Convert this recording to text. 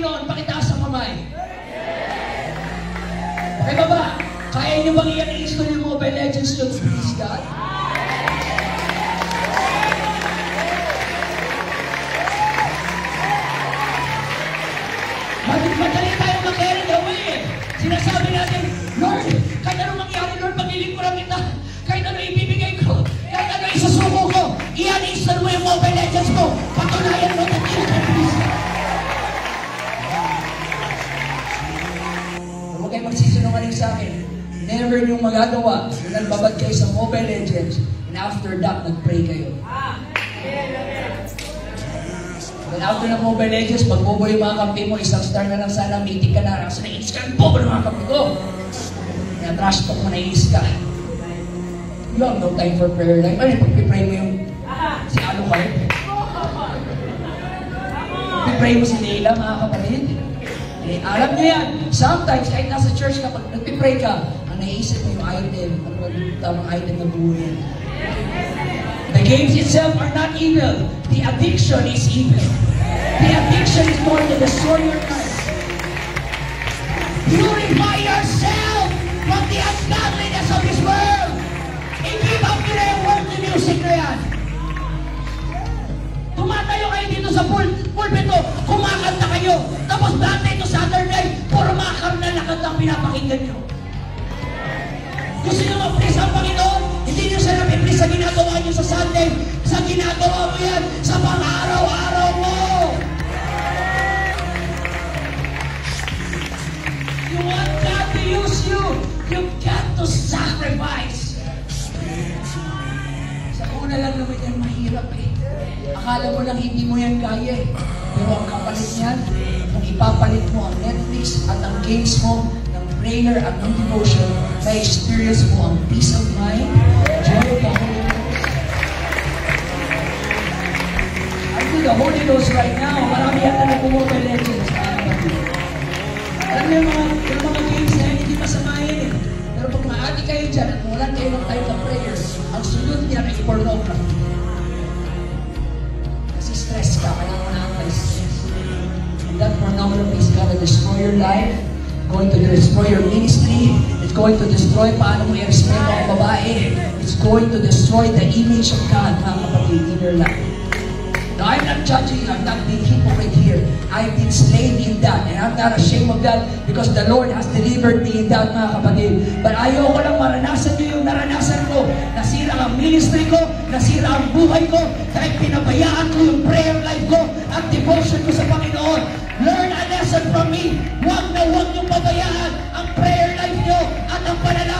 Panginoon, pakitaas ang kamay. Okay ba ba? Kaya niyo bang i-install yung Mobile Legends to please God? Madali tayong mag-carry away. Sinasabi natin, Lord, kahit anong mangyari, Lord, paglilingkuran kita. Kahit ano ibibigay ko, kahit ano isusuko ko, i-install mo yung Mobile Legends mo. Patunayan mo that you can please God. Huwag kayo magsisinungaling sa akin. Never niyong magagawa na nagbabad kayo sa Mobile Legends and after that, nag-pray kayo. Then after ng Mobile Legends, pag-bobo yung mga kampi mo, isang star na lang sana, meeting ka na, kasi na-inis ka ng bobo ng mga kampi ko. Kaya trash talk mo, na-inis ka. You have no time for prayer life. Ano, pag-pray mo yung si Alucard? Pag-pray mo si Leila, mga kapatid? Eh, alam niyo yan, sometimes, kahit nasa church ka, pag nag-pray ka, ang naiisip mo yung item, ano ba yung tamang item na buhay? The games itself are not evil. The addiction is evil. The addiction is going to destroy your life. Purify yourself from the ungodliness of this world. I-give up nyo na yung worldly music na yan. Tumatayo kayo dito sa pulpit ko, kumakanta kayo. Tapos Monday to Saturday, puro mga karnal na kanta ang pinapakinggan nyo. Gusto nyo ma-please ang Panginoon? Hindi nyo siya na-please sa ginagawa nyo sa Sunday. Sa ginagawa mo yan, sa mga araw-araw mo. You want God to use you, you've got to sacrifice. Sa una lang naman yan, mahirap eh. Akala mo lang hindi mo yan kaya eh. Pero ang kapalit niyan, kung ipapalit mo ang Netflix at ang games mo, ng prayer at ng devotion, may experience mo ang peace of mind, joy of the Holy Ghost. I feel the Holy Ghost right now. Marami yata na Mobile Legends. Alam mo yung mga games na hindi masamahin eh. Pero pag maati kayo dyan at wala kayo ng time na prayer, ang sunod niya ay pornography. Kasi stress ka, kaya mo na-stress. And that pornography is gonna destroy your life, going to destroy your ministry, it's going to destroy paano mo i-respeto ang babae, it's going to destroy the image of God, mga kapatid, in your life. Now, I'm not judging, I'm not being hypocrite here. I've been slain in that, and I'm not ashamed of that because the Lord has delivered me in that, mga kapatid. But ayoko lang maranasan nyo yung naranasan ko. Nasira ang ministry ko, nasira ang buhay ko, dahil pinabayaan ko yung prayer life ko at devotion ko sa Panginoon. Learn a lesson from me. Huwag na huwag niyong pabayaan ang prayer life nyo at ang panalangin